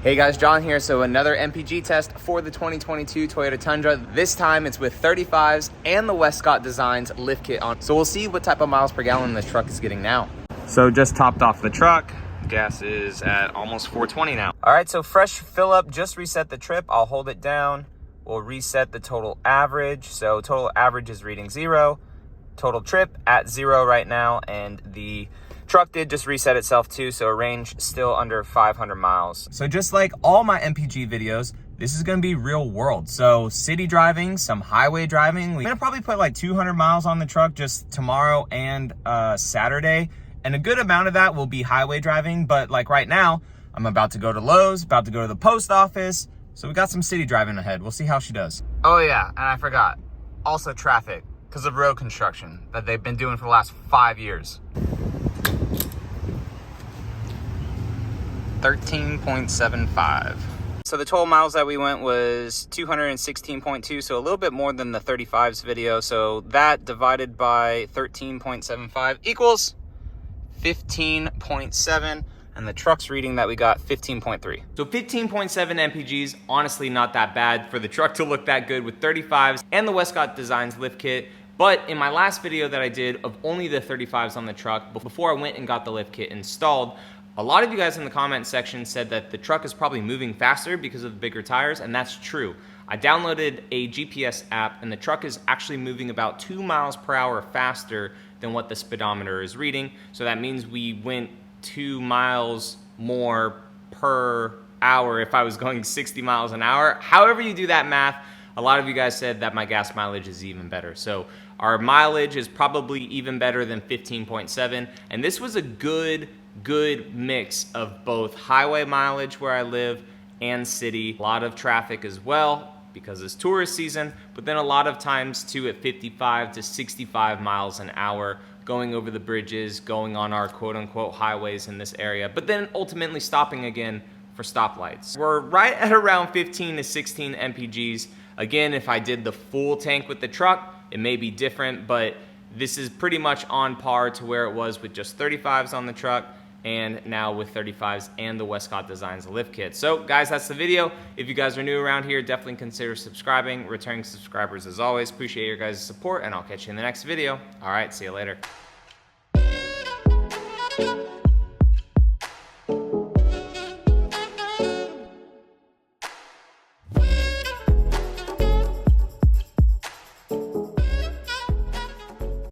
Hey guys, John here. So another MPG test for the 2022 Toyota Tundra. This time it's with 35s and the Westcott Designs lift kit on. So we'll see what type of miles per gallon this truck is getting now. So just topped off the truck. Gas is at almost 420 now. All right, so fresh fill up, just reset the trip. I'll hold it down. We'll reset the total average. So total average is reading 0. Total trip at 0 right now. And the truck did just reset itself too, so a range still under 500 miles. So just like all my MPG videos, this is gonna be real world. So city driving, some highway driving. We're gonna probably put like 200 miles on the truck just tomorrow and Saturday. And a good amount of that will be highway driving, but like right now, I'm about to go to Lowe's, about to go to the post office. So we got some city driving ahead. We'll see how she does. Oh yeah, and I forgot. Also traffic, because of road construction that they've been doing for the last 5 years. 13.75. So the total miles that we went was 216.2, so a little bit more than the 35s video. So that divided by 13.75 equals 15.7, and the truck's reading that we got 15.3. So 15.7 MPGs, honestly not that bad for the truck to look that good with 35s and the Westcott Designs lift kit. But in my last video that I did of only the 35s on the truck, before I went and got the lift kit installed, a lot of you guys in the comment section said that the truck is probably moving faster because of the bigger tires, and that's true. I downloaded a GPS app, and the truck is actually moving about 2 miles per hour faster than what the speedometer is reading. So that means we went 2 miles more per hour if I was going 60 miles an hour. However you do that math, a lot of you guys said that my gas mileage is even better. So our mileage is probably even better than 15.7, and this was a good mix of both highway mileage where I live and city. A lot of traffic as well because it's tourist season, but then a lot of times too at 55 to 65 miles an hour going over the bridges, going on our quote unquote highways in this area, but then ultimately stopping again for stoplights. We're right at around 15 to 16 MPGs. Again, if I did the full tank with the truck, it may be different, but this is pretty much on par to where it was with just 35s on the truck, and now with 35s and the Westcott Designs lift kit. So guys, that's the video. If you guys are new around here, definitely consider subscribing. Returning subscribers as always, appreciate your guys' support, and I'll catch you in the next video. All right, see you later.